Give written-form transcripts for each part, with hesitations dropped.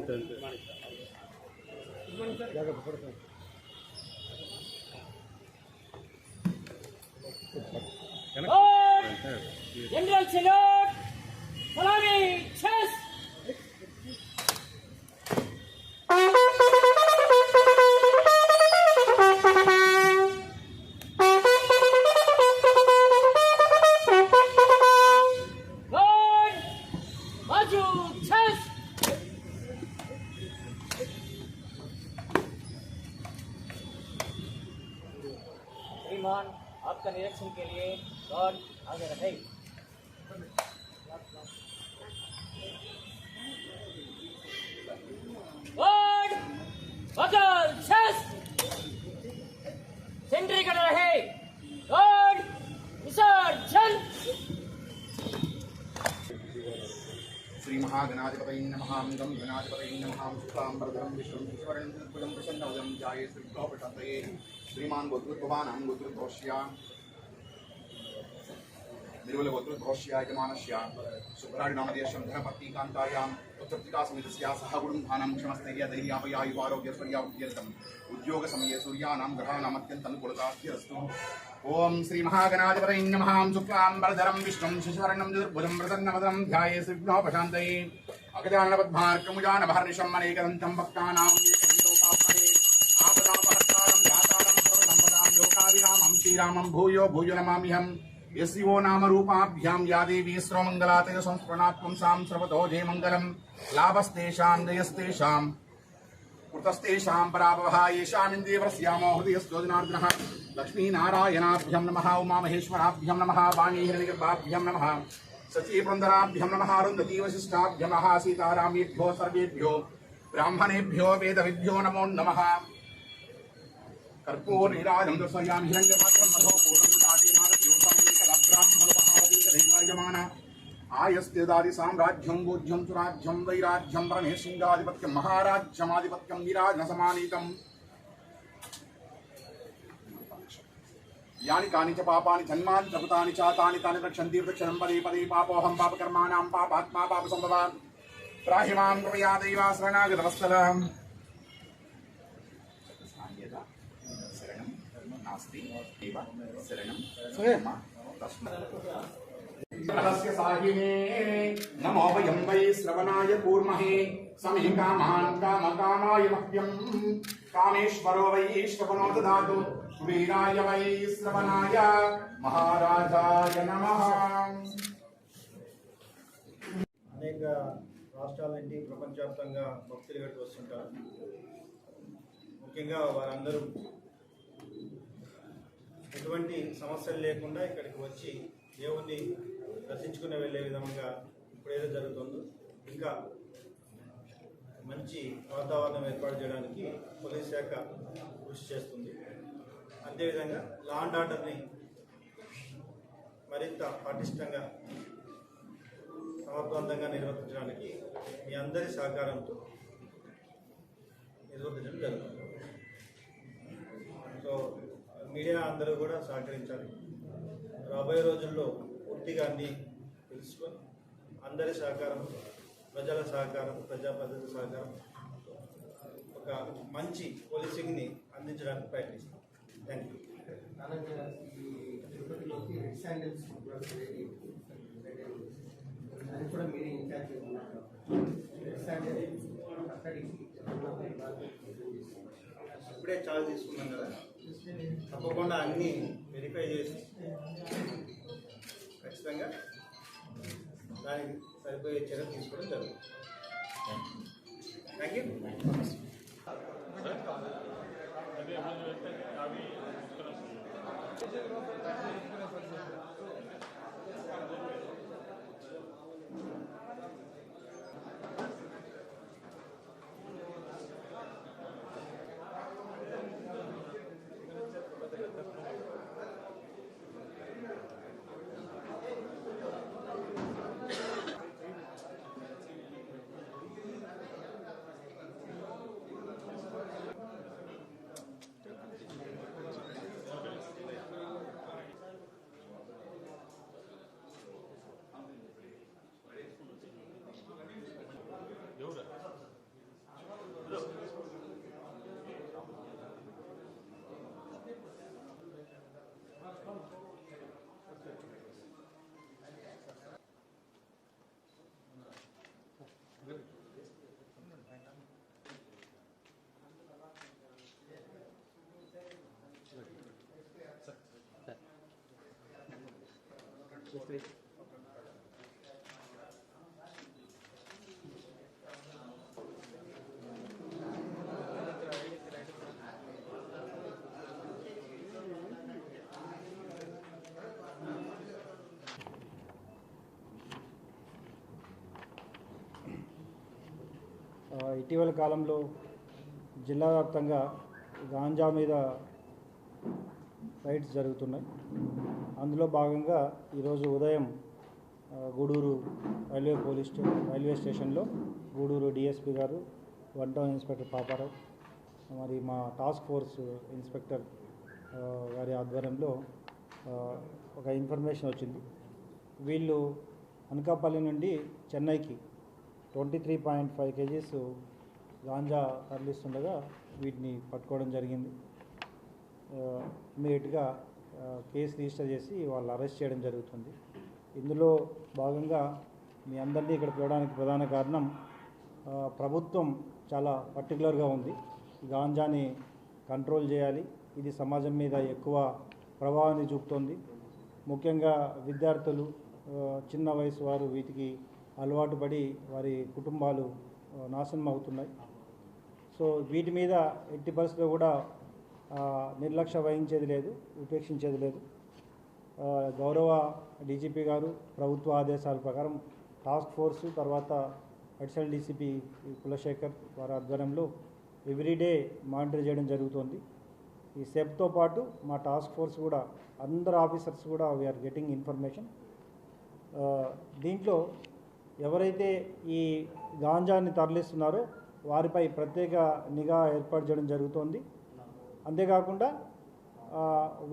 General salute सलामी chess श्रीमान आपका निरीक्षण के लिए गार्ड आगे रहे। गार्ड बगल चेस सेंट्री कर रहे। गार्ड विसर्जन। श्री महागणाधिपतये नमः। गं गणाधिपतये नमः। शुक्लांबरधरं विष्णुं शशिवर्णं चतुर्भुजं प्रसन्नवदनं ध्यायेत् श्रीगुरोपशान्तये। श्रीमान् गोत्रोद्भवानां गोत्रोद्भवस्य निर्मल गोत्रोद्भवस्य यजमानस्य शुक्रादिनामधेयस्य धनपत्नी कान्तायां उत्तप्तिका समितस्य सह गुणुधानं क्षमस्थैर्य धैर्यापयायुवारोग्यस्वर्यावृद्ध्यर्थम् उद्योगसमये सूर्यानां ग्रहाणाम् अत्यन्तनुकूलतास्त्यस्तु। ओम श्री महागणाधिपतये नमः। शुक्लांबरधरं विष्णुं शशिवर्णं चतुर्भुजं प्रसन्नवदनं ध्यायेत् श्रीगुरोपशान्तये। अगजाननपद्मार्कमुजानभर्निशम् अनेकदन्तं भक्तानां एकहितोपास्महे। आपदापहर्तारं ध्यातारं सर्वसम्पदां लोकाभिरामं श्रीरामं भूयो भूयो नमाम्यहम्। यस्यो नाम रूपाभ्यां या देवी सर्वमङ्गलातय संस्मरणात् पुंसां सर्वतो जयमङ्गलम्। लाभस्तेषां जयस्तेषां कृतस्तेषां पराभवः येषामिन्द्रियवरस्यामो हृदयस्थो जनार्दनः। लक्ष्मीनारायणाभ्यं नमः। उमामहेश्वराभ्यं नमः। वाणी हिरण्यगर्भाभ्यं नमः। सचीपुरन्दराभ्यं नमः। अरुन्धती वसिष्ठाभ्यं नमः। सीतारामेभ्यो सर्वेभ्यो ब्राह्मणेभ्यो वेदविद्भ्यो नमो नमः। कर्पूर नीराजं दर्शयामि हिरण्यपात्रं मधोपूतं ब्राह्मणोपहारदीर्घदैवायमान आयस्तेदादि साम्राज्यं बोध्यं सुराज्यं वैराज्यं परमेशिंगाधिपत्यं महाराज्यमाधिपत्यं विराजनसमानीतम्। यानि कानि च पापानि जन्मानि प्रभुतानि च तानि तानि रक्षन्ति वृक्षणं पदे पदे पापोऽहं पापकर्माणां पापात्मा पापसम्भवान् त्राहि मां कृपया दैव शरणागतवत्सलम्। शरणं नास्ति एव शरणं स्वयं तस्मै साहिने नमो वयं वै श्रवणाय कूर्महे समे कामान् कामकामाय मह्यं कामेश्वरो वै श्रवणो ददातु वीराय वै श्रवणाय महाराजाय नमः। అనేక రాష్ట్రాల నుండి ప్రపంచవ్యాప్తంగా భక్తులు ఇక్కడికి వస్తుంటారు. ముఖ్యంగా వారందరూ ఎటువంటి సమస్యలు లేకుండా ఇక్కడికి వచ్చి దేవుణ్ణి దర్శించుకుని వెళ్ళే విధంగా ఇప్పుడు ఏదో జరుగుతుందో ఇంకా మంచి వాతావరణం ఏర్పాటు చేయడానికి పోలీస్ శాఖ కృషి చేస్తుంది. అదేవిధంగా లా అండ్ ఆర్డర్ని మరింత పటిష్టంగా సమర్థవంతంగా నిర్వర్తించడానికి మీ అందరి సహకారంతో నిర్వర్తించడం జరుగుతుంది. సో మీడియా అందరూ కూడా సహకరించాలి. రాబోయే రోజుల్లో పూర్తిగా అన్నీ తెలుసుకొని అందరి సహకారం, ప్రజల సహకారం, ప్రజాప్రతినిధుల సహకారం ఒక మంచి పోలీసింగ్ని అందించడానికి ప్రయత్నిస్తాం. Thank you. తిరుపతిలోకి రెడ్ శాండిల్స్ అది కూడా మీరు ఇన్ఛార్జ్ ఉన్నారు. రెడ్ శాండిల్ అక్కడికి ఇప్పుడే చార్జ్ తీసుకున్నాం కదా, తప్పకుండా అన్నీ వెరిఫై చేసి ఖచ్చితంగా దానికి సరిపోయే చర్య తీసుకోవడం జరుగుతుంది. Thank you. ఇటీవల కాలంలో జిల్లా వ్యాప్తంగా గాంజా మీద రైడ్స్ జరుగుతున్నాయి. అందులో భాగంగా ఈరోజు ఉదయం గూడూరు రైల్వే స్టేషన్లో గూడూరు డిఎస్పి గారు, 1 టౌన్ ఇన్స్పెక్టర్ పాపారావు, మరి మా టాస్క్ ఫోర్స్ ఇన్స్పెక్టర్ వారి ఆధ్వర్యంలో ఒక ఇన్ఫర్మేషన్ వచ్చింది. వీళ్ళు అనకాపల్లి నుండి చెన్నైకి 23.5 kgs గాంజా తరలిస్తుండగా వీటిని పట్టుకోవడం జరిగింది. ఇమీడియట్గా కేసు రిజిస్టర్ చేసి వాళ్ళు అరెస్ట్ చేయడం జరుగుతుంది. ఇందులో భాగంగా మీ అందరినీ ఇక్కడ పిలవడానికి ప్రధాన కారణం ప్రభుత్వం చాలా పర్టికులర్గా ఉంది. గాంజాని కంట్రోల్ చేయాలి, ఇది సమాజం మీద ఎక్కువ ప్రభావాన్ని చూపుతోంది. ముఖ్యంగా విద్యార్థులు, చిన్న వయసు వారు వీటికి అలవాటు పడి వారి కుటుంబాలు నాశనం అవుతున్నాయి. సో వీటి మీద ఎట్టి పరిస్థితుల్లో కూడా నిర్లక్ష్య వహించేది లేదు, ఉపేక్షించేది లేదు. గౌరవ డీజీపీ గారు ప్రభుత్వ ఆదేశాల ప్రకారం టాస్క్ ఫోర్సు, తర్వాత అడిషనల్ డీసీపీ కులశేఖర్ వారి ఆధ్వర్యంలో ఎవ్రీడే మానిటర్ చేయడం జరుగుతుంది. ఈ సెప్తో పాటు మా టాస్క్ ఫోర్స్ కూడా అందరు ఆఫీసర్స్ కూడా వీఆర్ గెటింగ్ ఇన్ఫర్మేషన్. దీంట్లో ఎవరైతే ఈ గాంజాని తరలిస్తున్నారో వారిపై ప్రత్యేక నిఘా ఏర్పాటు చేయడం జరుగుతోంది. అంతేకాకుండా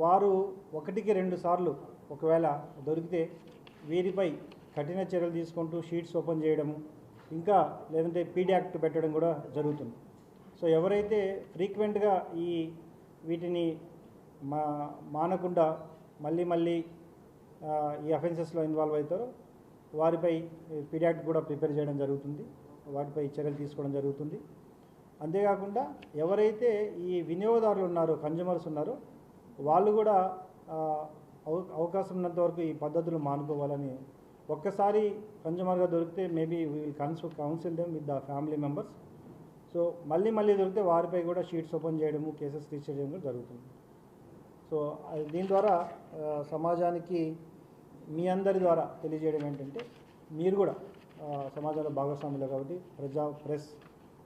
వారు 1-2 సార్లు ఒకవేళ దొరికితే వీరిపై కఠిన చర్యలు తీసుకుంటూ షీట్స్ ఓపెన్ చేయడము, ఇంకా లేదంటే పీడీ యాక్ట్ పెట్టడం కూడా జరుగుతుంది. సో ఎవరైతే ఫ్రీక్వెంట్గా వీటిని మానకుండా మళ్ళీ ఈ అఫెన్సెస్లో ఇన్వాల్వ్ అవుతారో వారిపై పీడీ యాక్ట్ కూడా ప్రిపేర్ చేయడం జరుగుతుంది, వాటిపై చర్యలు తీసుకోవడం జరుగుతుంది. అంతేకాకుండా ఎవరైతే ఈ వినియోగదారులు ఉన్నారో, కన్జ్యూమర్స్ ఉన్నారో, వాళ్ళు కూడా అవకాశం ఉన్నంత వరకు ఈ పద్ధతులు మానుకోవాలని, ఒక్కసారి కన్జ్యూమర్గా దొరికితే maybe we will counsel them with the family members. So మళ్ళీ దొరికితే వారిపై కూడా షీట్స్ ఓపెన్ చేయడము, కేసెస్ రిజిస్టర్ చేయడం కూడా జరుగుతుంది. సో దీని ద్వారా సమాజానికి మీ అందరి ద్వారా తెలియజేయడం ఏంటంటే, మీరు కూడా సమాజంలో భాగస్వాములు కాబట్టి ప్రెస్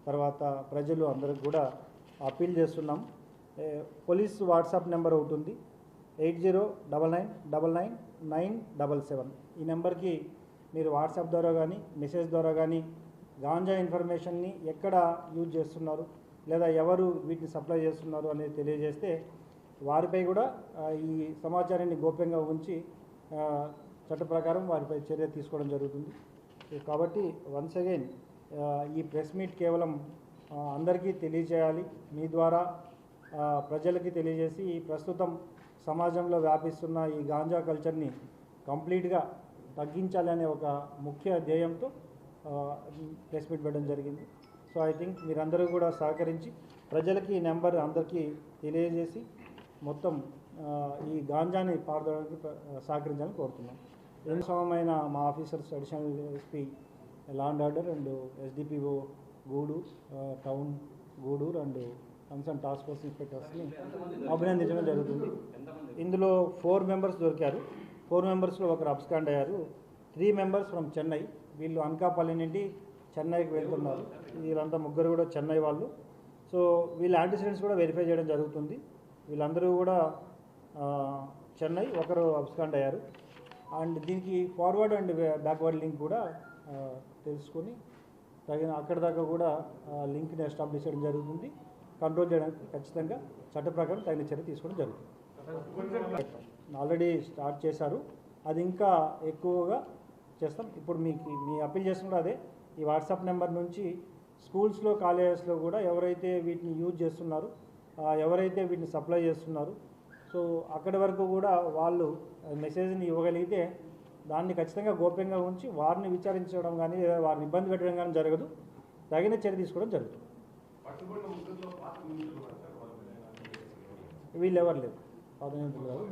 తర్వాత ప్రజలు అందరికి కూడా అప్పీల్ చేస్తున్నాం. పోలీస్ వాట్సాప్ నెంబర్ ఒకటి ఉంది, 8099999977. ఈ నెంబర్కి మీరు వాట్సాప్ ద్వారా కానీ మెసేజ్ ద్వారా కానీ గాంజా ఇన్ఫర్మేషన్ని ఎక్కడ యూజ్ చేస్తున్నారు లేదా ఎవరు వీటిని సప్లై చేస్తున్నారు అనేది తెలియజేస్తే వారిపై కూడా ఈ సమాచారాన్ని గోప్యంగా ఉంచి చట్ట ప్రకారం వారిపై చర్య తీసుకోవడం జరుగుతుంది. కాబట్టి వన్స్ అగైన్ ఈ ప్రెస్ మీట్ కేవలం అందరికీ తెలియజేయాలి, మీ ద్వారా ప్రజలకి తెలియజేసి ఈ ప్రస్తుతం సమాజంలో వ్యాపిస్తున్న ఈ గాంజా కల్చర్ని కంప్లీట్గా తగ్గించాలనే ఒక ముఖ్య ధ్యేయంతో ప్రెస్ మీట్ పెట్టడం జరిగింది. సో ఐ థింక్ మీరందరూ కూడా సహకరించి ప్రజలకి ఈ నెంబర్ అందరికీ తెలియజేసి మొత్తం ఈ గాంజాని పారదోడానికి సహకరించాలని కోరుతున్నాం. సమమైన మా officers, additional SP law and order and SDPO Gudur town Gudur and concern task force ఇన్స్పెక్టర్స్ని అభినందించడం జరుగుతుంది. ఇందులో 4 మెంబర్స్ దొరికారు. 4 మెంబర్స్లో ఒకరు అబ్స్కాండ్ అయ్యారు. 3 మెంబర్స్ ఫ్రమ్ చెన్నై. వీళ్ళు అనకాపల్లి నుండి చెన్నైకి వెళ్తున్నారు. వీళ్ళంతా ముగ్గురు కూడా చెన్నై వాళ్ళు. సో వీళ్ళ యాంటిసిడెంట్స్ కూడా వెరిఫై చేయడం జరుగుతుంది. వీళ్ళందరూ కూడా చెన్నై, ఒకరు అబ్స్కాండ్ అయ్యారు. అండ్ దీనికి ఫార్వర్డ్ అండ్ బ్యాక్వర్డ్ లింక్ కూడా తెలుసుకొని అక్కడి దాకా కూడా లింక్ని ఎస్టాబ్లిష్ చేయడం జరుగుతుంది. కంట్రోల్ చేయడానికి ఖచ్చితంగా చట్ట ప్రకారం తగిన చర్య తీసుకోవడం జరుగుతుంది. ఆల్రెడీ స్టార్ట్ చేశారు, అది ఇంకా ఎక్కువగా చేస్తాం. ఇప్పుడు మీ అప్పీల్ చేస్తున్నా అదే, ఈ వాట్సాప్ నెంబర్ నుంచి స్కూల్స్లో, కాలేజెస్లో కూడా ఎవరైతే వీటిని యూజ్ చేస్తున్నారో, ఎవరైతే వీటిని సప్లై చేస్తున్నారో సో అక్కడి వరకు కూడా వాళ్ళు మెసేజ్ని ఇవ్వగలిగితే దాన్ని ఖచ్చితంగా గోప్యంగా ఉంచి వారిని విచారించడం కానీ లేదా వారిని ఇబ్బంది పెట్టడం కానీ జరగదు, తగిన చర్య తీసుకోవడం జరుగుతుంది. వీళ్ళు ఎవరు లేరు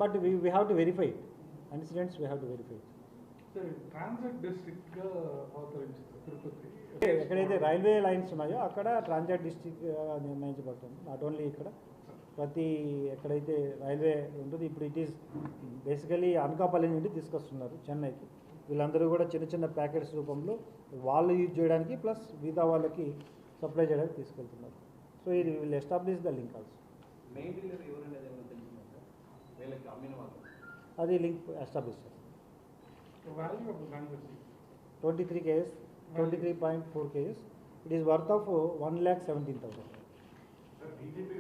but we have to verify incidents, we have to verify. Transit డిస్ట్రిక్ట్గా అవతరించింది తిరుపతి. ఎక్కడైతే రైల్వే లైన్స్ ఉన్నాయో అక్కడ ట్రాన్సిట్ డిస్ట్రిక్ట్ నిర్ణయించబడుతుంది. నాట్ ఓన్లీ ఇక్కడ, ప్రతి ఎక్కడైతే రైల్వే ఉంటుంది. ఇప్పుడు ఇట్ ఈస్ బేసికలీ అనకాపల్లి నుండి తీసుకొస్తున్నారు చెన్నైకి. వీళ్ళందరూ కూడా చిన్న చిన్న ప్యాకెట్స్ రూపంలో వాళ్ళు యూజ్ చేయడానికి ప్లస్ మిగతా వాళ్ళకి సప్లై చేయడానికి తీసుకెళ్తున్నారు. సో ఇది will establish the link also. Main dealer ఎవరనేది ఏమైనా తెలిసిందా సార్? వీళ్ళకి అమ్మిన వాళ్ళు అది లింక్ ఎస్టాబ్లిష్ చేస్తారు. Value of transit 23 kgs, 23.4 kgs. It is worth of 1,17,000. BJP